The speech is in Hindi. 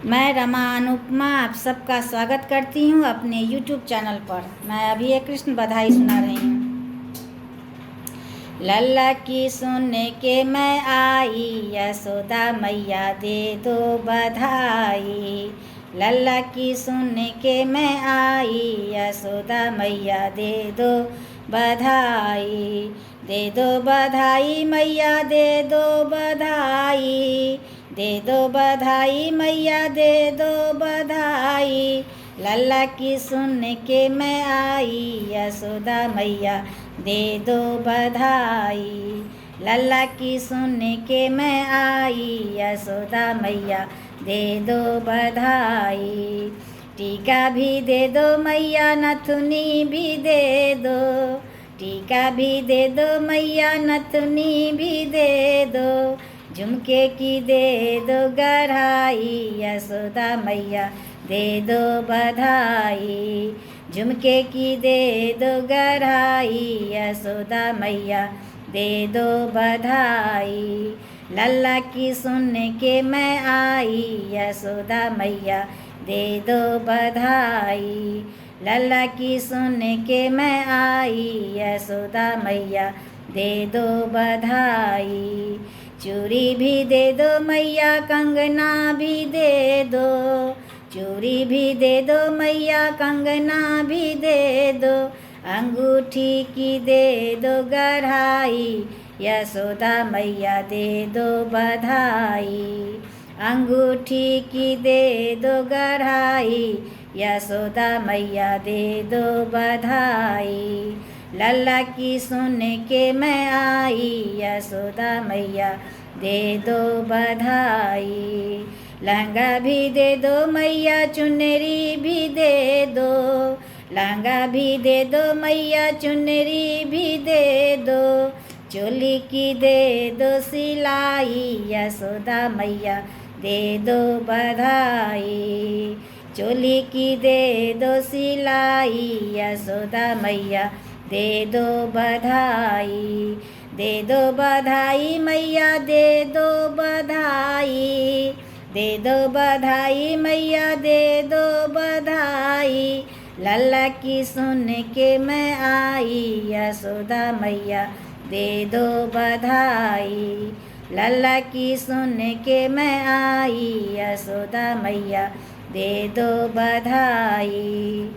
मैं रमा अनुपमा आप सबका स्वागत करती हूँ अपने YouTube चैनल पर। मैं अभी एक कृष्ण बधाई सुना रही हूँ। लल्ला की सुन के मैं आई, यशोदा मैया दे दो बधाई। लल्ला की सुन के मैं आई, यशोदा मैया दे दो बधाई। दे दो बधाई मैया दे दो बधाई, दे दो बधाई मैया दे दो बधाई। लल्ला की सुन के मैं आई, यशोदा मैया दे दो बधाई। लल्ला की सुन के मैं आई, यशोदा मैया दे दो बधाई। टीका भी दे दो मैया, नथुनी भी दे दो। टीका भी दे दो मैया, नथुनी भी दे दो। झुमके की दे दो गढ़ाई, यशोदा मैया दे दो बधाई। झुमके की दे दो गढ़ाई, यशोदा मैया दे दो बधाई। लल्ला की सुन के मैं आई, यशोदा मैया दे दो बधाई। लल्ला की सुन के मैं आई, यशोदा मैया दे दो बधाई। चूड़ी भी दे दो मैया, कंगना भी दे दो। चूड़ी भी दे दो मैया, कंगना भी दे दो। अंगूठी की दे दो गढ़ाई, यशोदा मैया दे दो बधाई। अंगूठी की दे दो गढ़ाई, यशोदा मैया दे दो बधाई। लल्ला की सुन के मैं आई, यशोदा मैया दे दो बधाई। लहंगा भी दे दो मैया, चुनरी भी दे दो। लहंगा भी दे दो मैया, चुनरी भी दे दो। चोली की दे दो सिलाई, यशोदा मैया दे दो बधाई। चोली की दे दो सिलाई, यशोदा मैया दे दो बधाई। दे दो बधाई मैया दे दो बधाई। दे दो बधाई मैया दे दो बधाई। लल्ला की सुन के मैं आई, यशोदा मैया दे दो बधाई। लल्ला की सुन के मैं आई, यशोदा मैया दे दो बधाई।